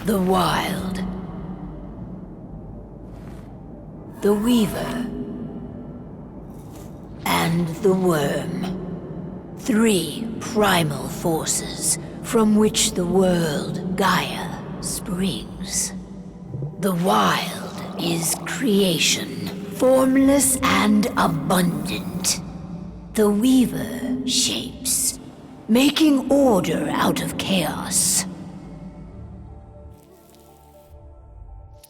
The Wild. The Weaver. And the Worm. 3 primal forces from which the world Gaia springs. The Wild is creation, formless and abundant. The Weaver shapes, making order out of chaos.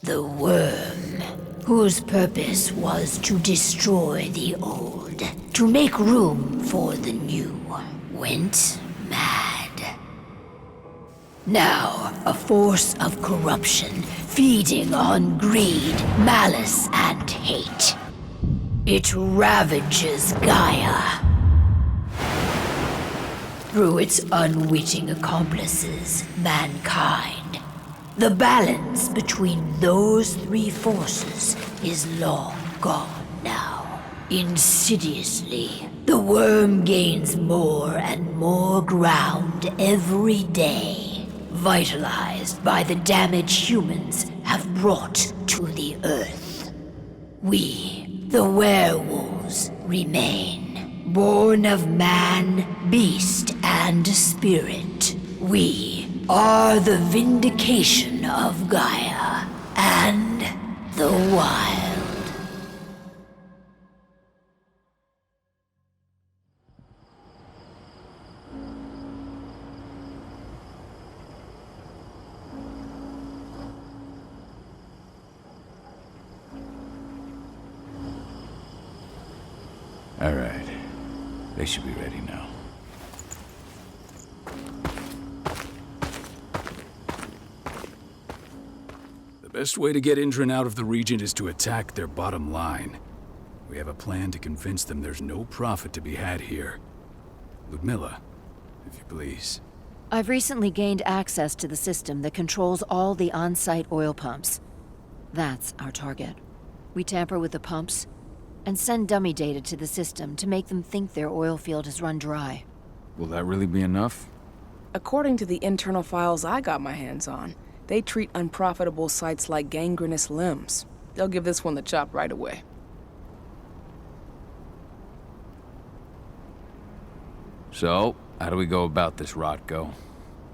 The Worm, whose purpose was to destroy the old, to make room for the new, went mad. Now, a force of corruption, feeding on greed, malice, and hate. It ravages Gaia. Through its unwitting accomplices, mankind. The balance between those 3 forces is long gone now. Insidiously, the worm gains more and more ground every day, vitalized by the damage humans have brought to the Earth. We, the werewolves, remain, born of man, beast, and spirit. We are the vindication of Gaia and the Wild. All right. They should be ready now. The best way to get Indran out of the region is to attack their bottom line. We have a plan to convince them there's no profit to be had here. Ludmilla, if you please. I've recently gained access to the system that controls all the on-site oil pumps. That's our target. We tamper with the pumps and send dummy data to the system to make them think their oil field has run dry. Will that really be enough? According to the internal files I got my hands on, they treat unprofitable sites like gangrenous limbs. They'll give this one the chop right away. So, how do we go about this, Rotko?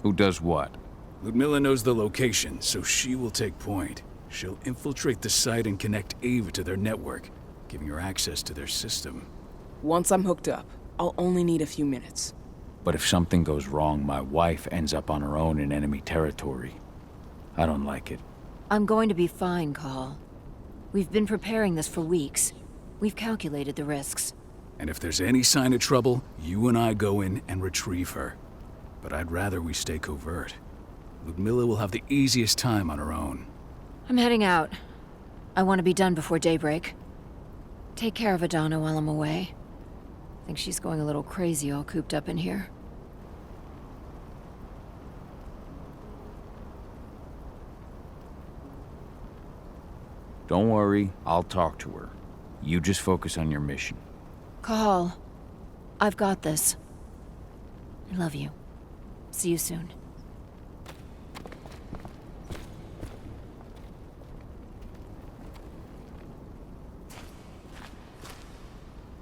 Who does what? Ludmilla knows the location, so she will take point. She'll infiltrate the site and connect Ava to their network, giving her access to their system. Once I'm hooked up, I'll only need a few minutes. But if something goes wrong, my wife ends up on her own in enemy territory. I don't like it. I'm going to be fine, Call. We've been preparing this for weeks. We've calculated the risks. And if there's any sign of trouble, you and I go in and retrieve her. But I'd rather we stay covert. Ludmilla will have the easiest time on her own. I'm heading out. I want to be done before daybreak. Take care of Adana while I'm away. I think she's going a little crazy all cooped up in here. Don't worry, I'll talk to her. You just focus on your mission. Call. I've got this. I love you. See you soon.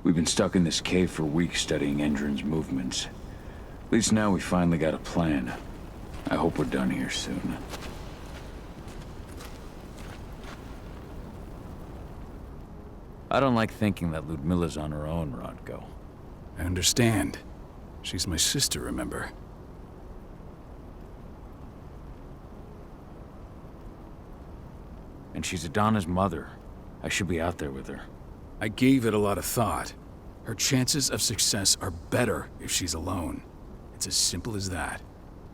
We've been stuck in this cave for weeks studying Endron's movements. At least now we finally got a plan. I hope we're done here soon. I don't like thinking that Ludmilla's on her own, Rodko. I understand. She's my sister, remember? And she's Adana's mother. I should be out there with her. I gave it a lot of thought. Her chances of success are better if she's alone. It's as simple as that.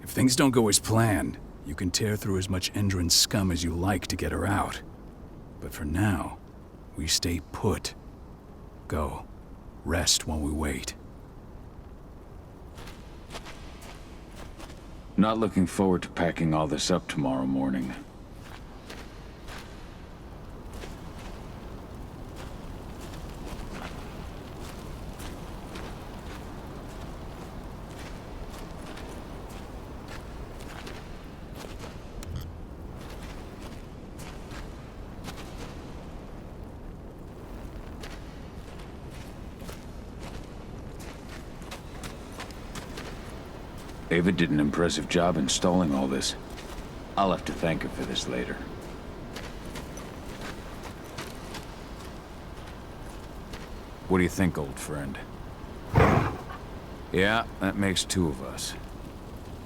If things don't go as planned, you can tear through as much Endron scum as you like to get her out. But for now, we stay put. Go. Rest while we wait. Not looking forward to packing all this up tomorrow morning. Ava did an impressive job installing all this. I'll have to thank her for this later. What do you think, old friend? Yeah, that makes two of us.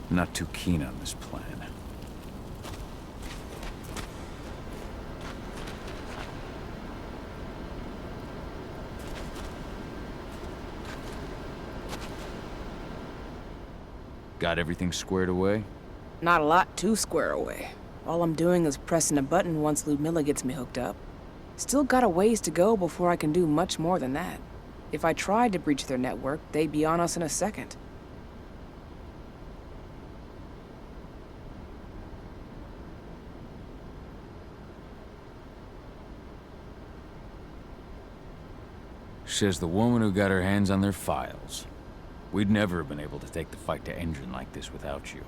I'm not too keen on this plan. Got everything squared away? Not a lot to square away. All I'm doing is pressing a button once Ludmilla gets me hooked up. Still got a ways to go before I can do much more than that. If I tried to breach their network, they'd be on us in a second. Says the woman who got her hands on their files. We'd never have been able to take the fight to Endron like this without you.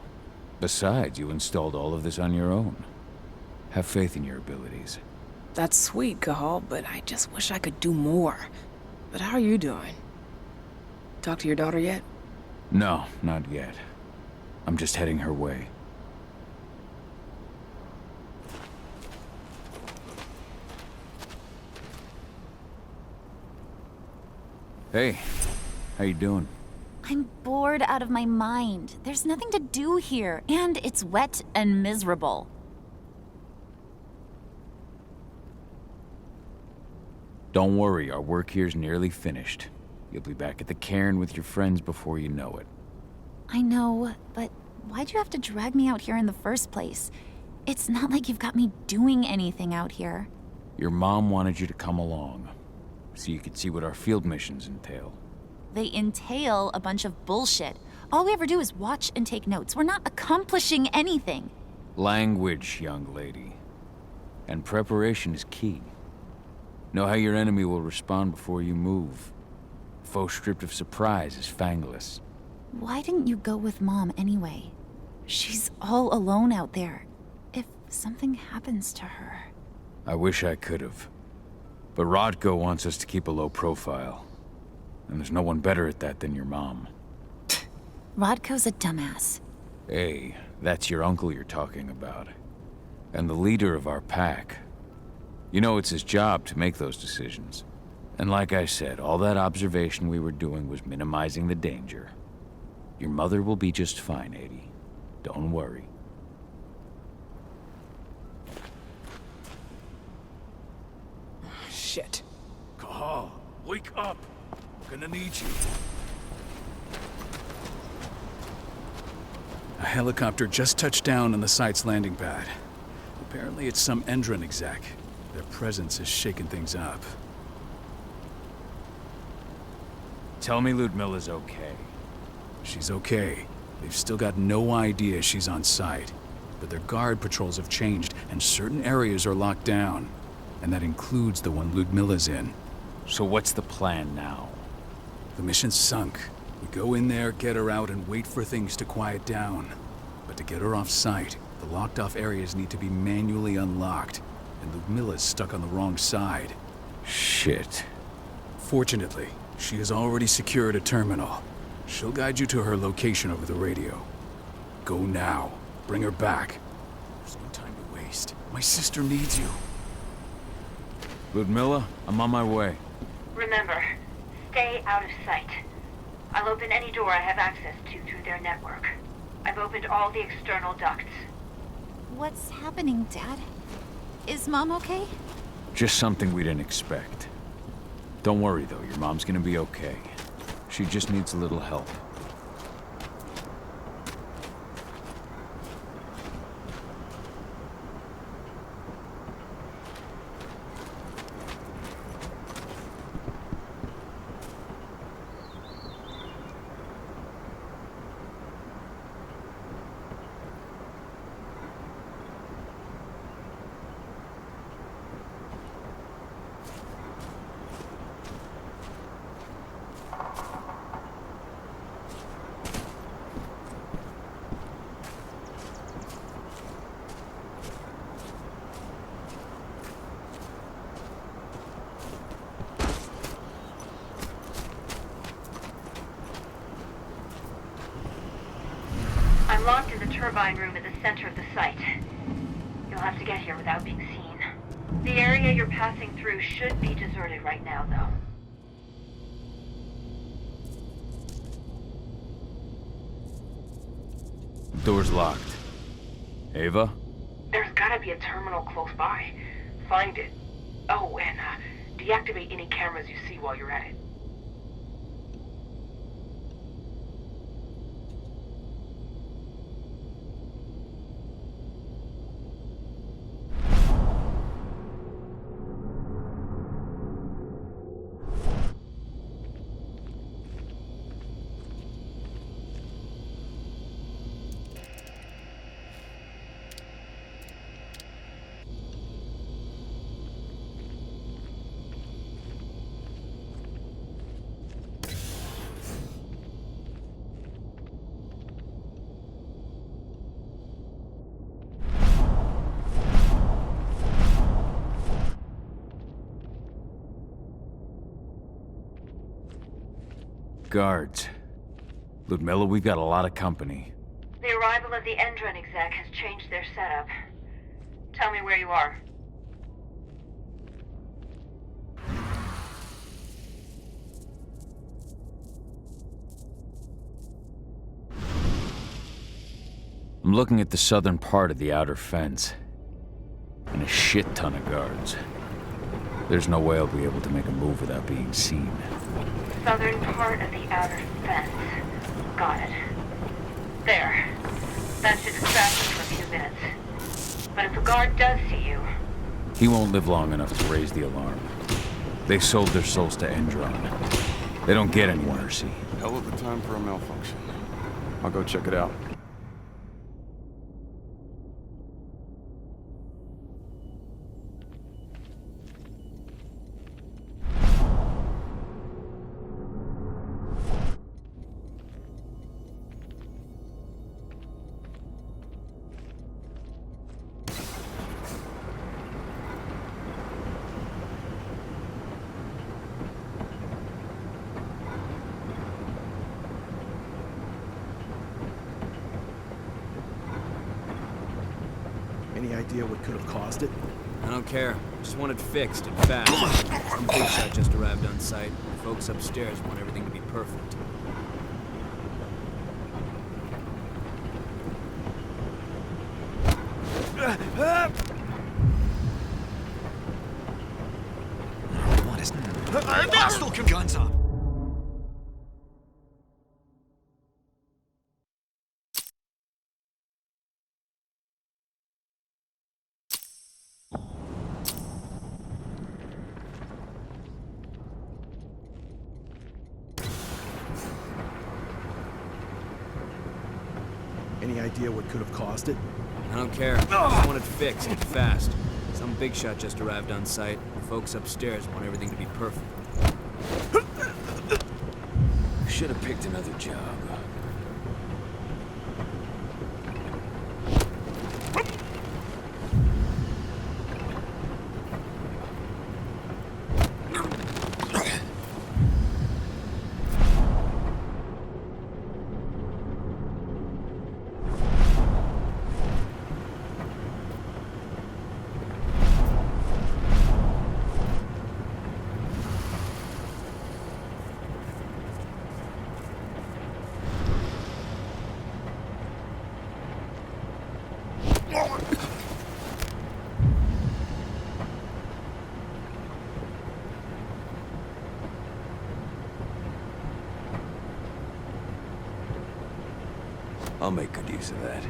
Besides, you installed all of this on your own. Have faith in your abilities. That's sweet, Cahal, but I just wish I could do more. But how are you doing? Talk to your daughter yet? No, not yet. I'm just heading her way. Hey, how you doing? I'm bored out of my mind. There's nothing to do here, and it's wet and miserable. Don't worry, our work here's nearly finished. You'll be back at the cairn with your friends before you know it. I know, but why'd you have to drag me out here in the first place? It's not like you've got me doing anything out here. Your mom wanted you to come along, so you could see what our field missions entail. They entail a bunch of bullshit. All we ever do is watch and take notes. We're not accomplishing anything. Language, young lady. And preparation is key. Know how your enemy will respond before you move. Faux stripped of surprise is fangless. Why didn't you go with Mom anyway? She's all alone out there. If something happens to her... I wish I could have. But Rodko wants us to keep a low profile. And there's no one better at that than your mom. Rodko's a dumbass. Hey, that's your uncle you're talking about. And the leader of our pack. You know it's his job to make those decisions. And like I said, all that observation we were doing was minimizing the danger. Your mother will be just fine, Adie. Don't worry. Shit. Cahal, wake up! I'm gonna need you. A helicopter just touched down on the site's landing pad. Apparently it's some Endron exec. Their presence has shaken things up. Tell me Ludmilla's okay. She's okay. They've still got no idea she's on site. But their guard patrols have changed, and certain areas are locked down. And that includes the one Ludmilla's in. So what's the plan now? The mission's sunk. We go in there, get her out, and wait for things to quiet down. But to get her off site, the locked-off areas need to be manually unlocked. And Ludmilla's stuck on the wrong side. Shit. Fortunately, she has already secured a terminal. She'll guide you to her location over the radio. Go now. Bring her back. There's no time to waste. My sister needs you. Ludmilla, I'm on my way. Remember, stay out of sight. I'll open any door I have access to through their network. I've opened all the external ducts. What's happening, Dad? Is Mom okay? Just something we didn't expect. Don't worry, though. Your mom's gonna be okay. She just needs a little help. turbine room at the center of the site. You'll have to get here without being seen. The area you're passing through should be deserted right now, though. Door's locked. Ava? There's gotta be a terminal close by. Find it. Oh, and deactivate any cameras you see while you're at it. Guards. Ludmilla, we've got a lot of company. The arrival of the Endron exec has changed their setup. Tell me where you are. I'm looking at the southern part of the outer fence. And a shit ton of guards. There's no way I'll be able to make a move without being seen. Southern part of the outer fence. Got it. There. That should distract you for a few minutes. But if a guard does see you... He won't live long enough to raise the alarm. They sold their souls to Endron. They don't get any mercy. Hell of a time for a malfunction. I'll go check it out. Any idea what could have caused it? I don't care. Just want it fixed and fast. Some big shot just arrived on site. The folks upstairs want everything to be perfect. What is... Hostile guns up! Any idea what could have caused it? I don't care. Just want it fixed and fast. Some big shot just arrived on site. The folks upstairs want everything to be perfect. Should have picked another job. I'll make good use of that.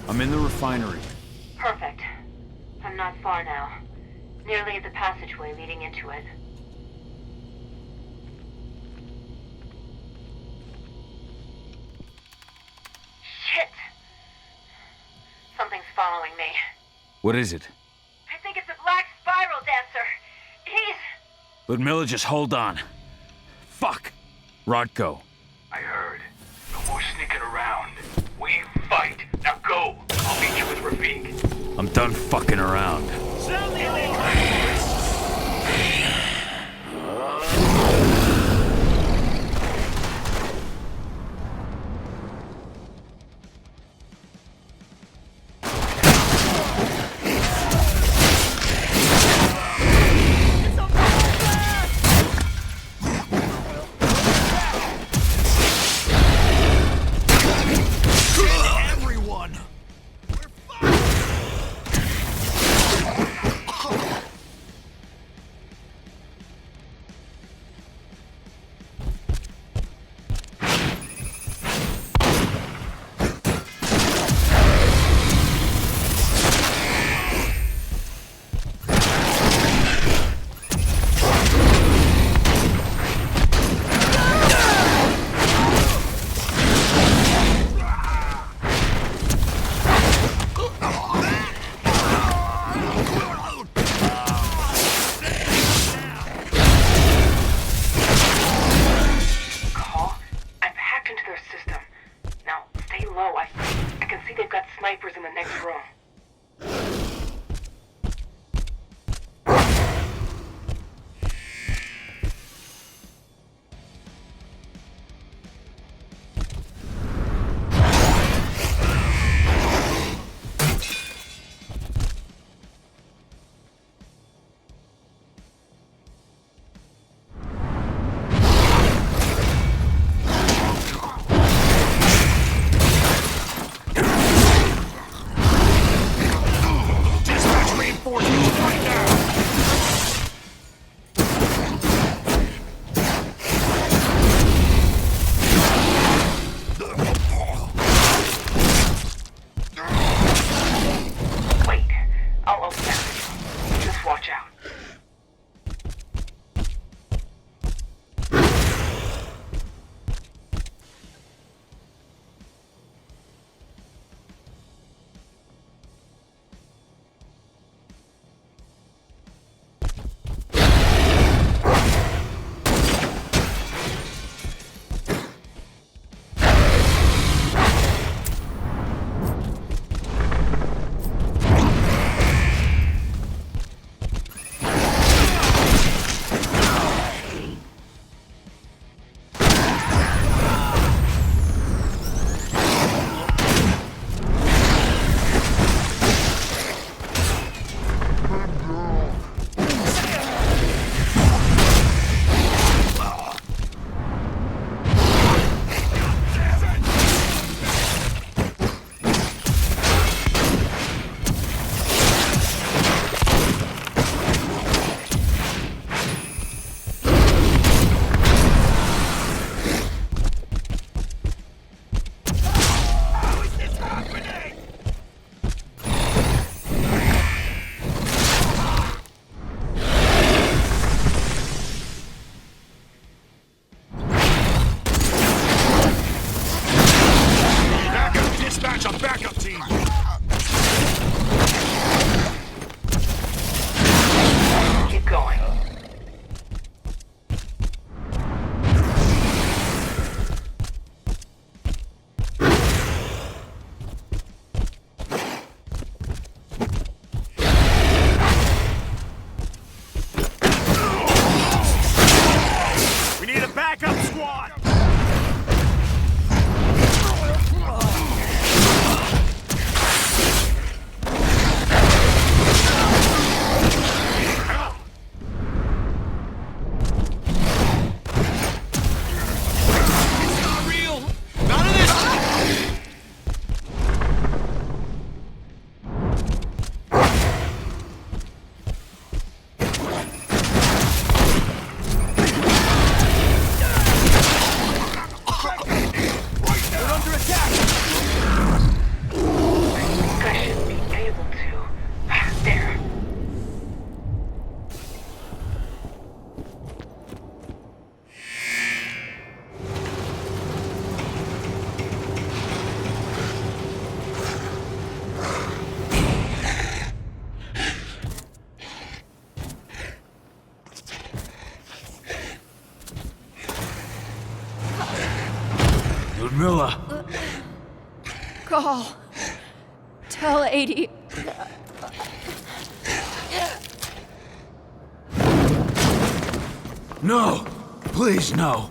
I'm in the refinery. Perfect. I'm not far now. Nearly at the passageway leading into it. following me. What is it? I think it's a black spiral dancer. He's... Ludmilla, just hold on. Fuck! Rodko. I heard. No more sneaking around. We fight. Now go. I'll meet you with Rafik. I'm done fucking around. Milla! Call. Tell 80. No! Please, no!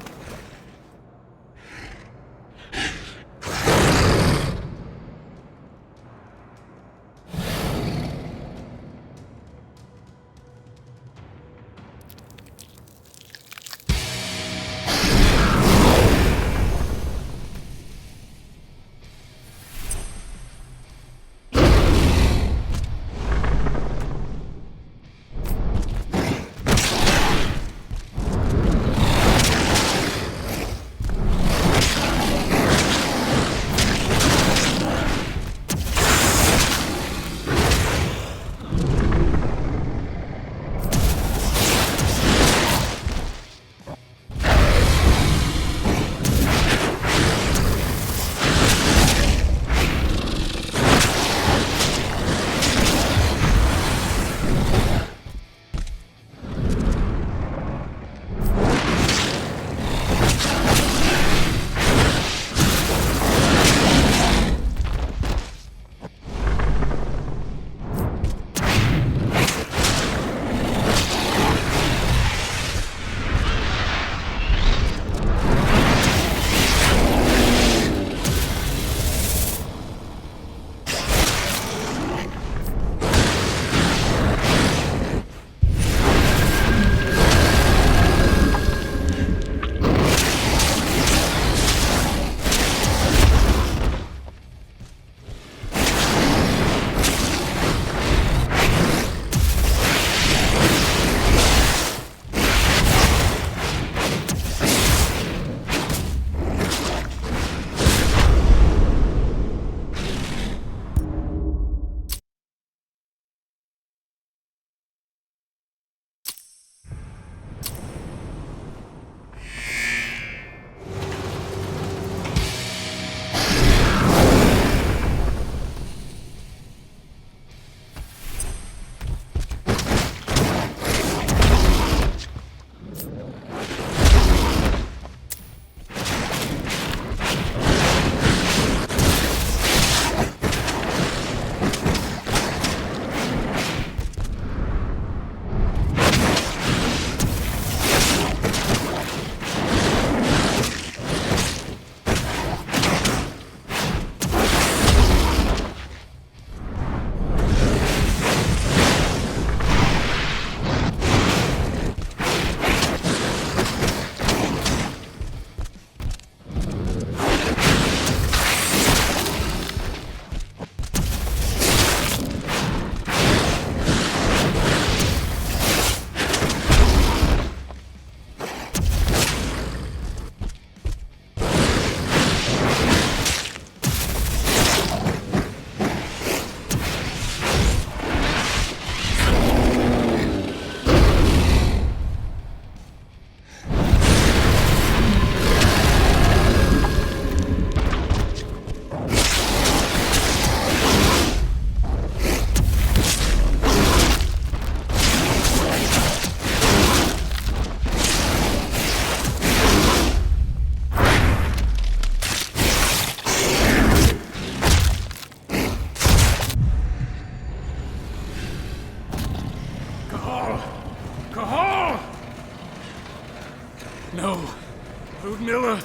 Miller.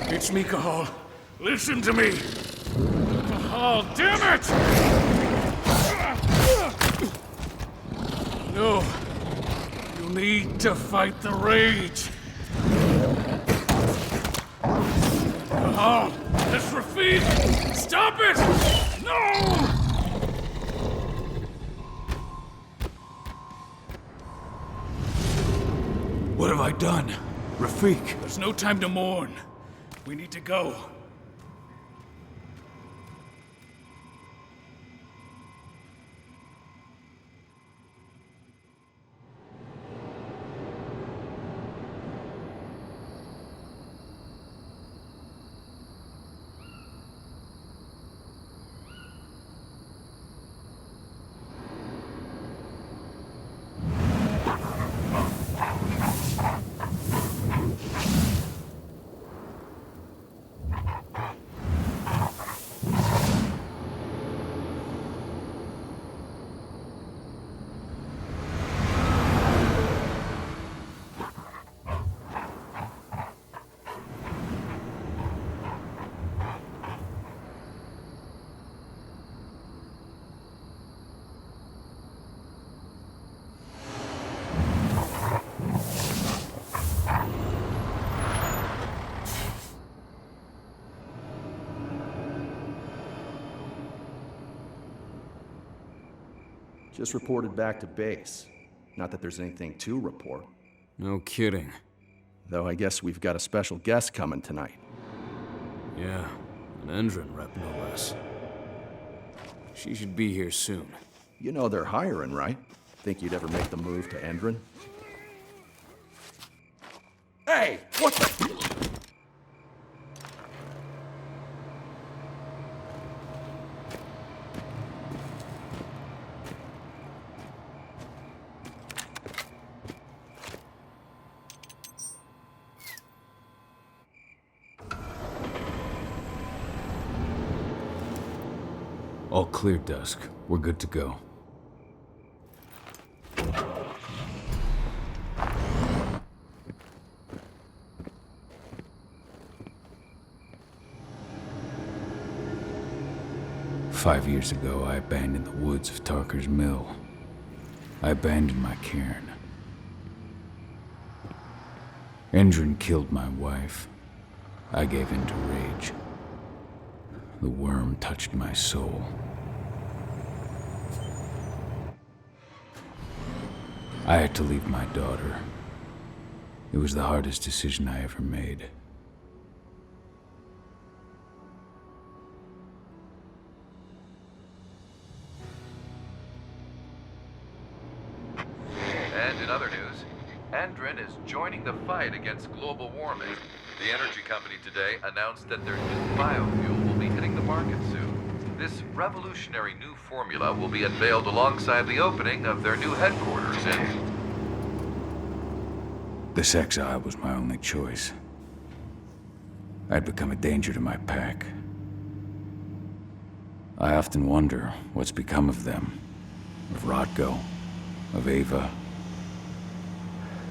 It's me, Cahal. Listen to me. Cahal, damn it! No. You need to fight the rage. Cahal, that's Rafid! Stop it! No! What have I done? Rafik! There's no time to mourn. We need to go. Just reported back to base. Not that there's anything to report. No kidding. Though I guess we've got a special guest coming tonight. Yeah, an Endron rep, no less. She should be here soon. You know they're hiring, right? Think you'd ever make the move to Endron? Hey! What the... All clear, Dusk. We're good to go. Five years ago, I abandoned the woods of Tarker's Mill. I abandoned my cairn. Endron killed my wife. I gave in to rage. The worm touched my soul. I had to leave my daughter. It was the hardest decision I ever made. And in other news, Endron is joining the fight against global warming. The energy company today announced that their new biofuel will be hitting the market soon. This revolutionary new formula will be unveiled alongside the opening of their new headquarters in... This exile was my only choice. I'd become a danger to my pack. I often wonder what's become of them. Of Rotko, of Ava,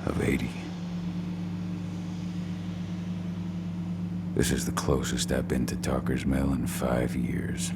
of 80. This is the closest I've been to Tarker's Mill in 5 years.